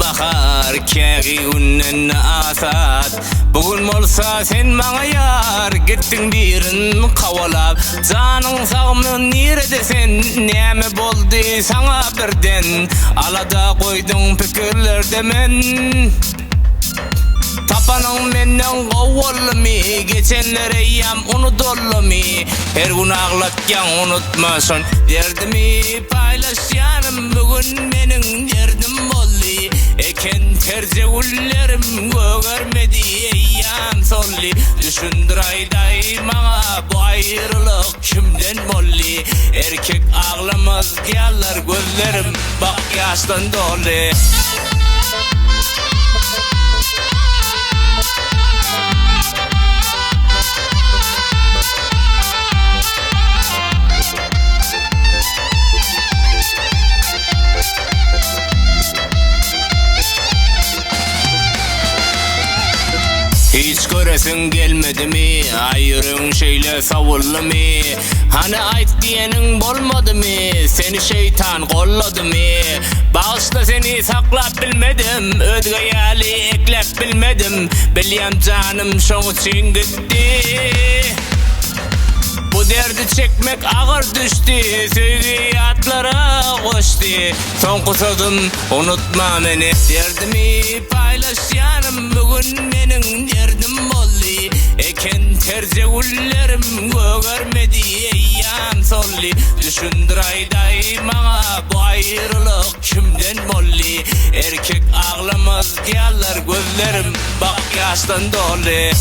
bahar kegi günnen asat. Bugün bolsa sen bana yar gittin birin kavalap. Canın sağımın nirede sen neme boldu sana birden. Alada koydun fikirlerde men. Tapanın menden kovallı mi? Geçenlere yam unutullu mi? Her gün ağlatken unutmasın derdimi paylaşyanım. Bugün benim derdim oldu. Eken terze güllerim görmedi eyyam solli. Düşündür ayday bana bu ayrılık kimden molli. Erkek ağlamaz diyarlar gözlerim bak yaştan dolu. Hiç göresin gelmedi mi? Ayrın şeyle savullu mi? Hani ait diyenin bolmadı mı? Seni şeytan kolladı mı? Bağışla seni saklap bilmedim. Ödgayali eklep bilmedim. Bilyam canım şoň için gitti. Bu derdi çekmek ağır düştü. Söygü atlara koştu. Son kusadım unutma beni. Derdimi paylaşyanım. Bugün benim derdim oldu. Eken terze güllerim görmedi eyyam solli. Düşündür ayday bana bu ayrılık kimden molli. Erkek ağlamaz diyarlar gözlerim bak yaştan dolu.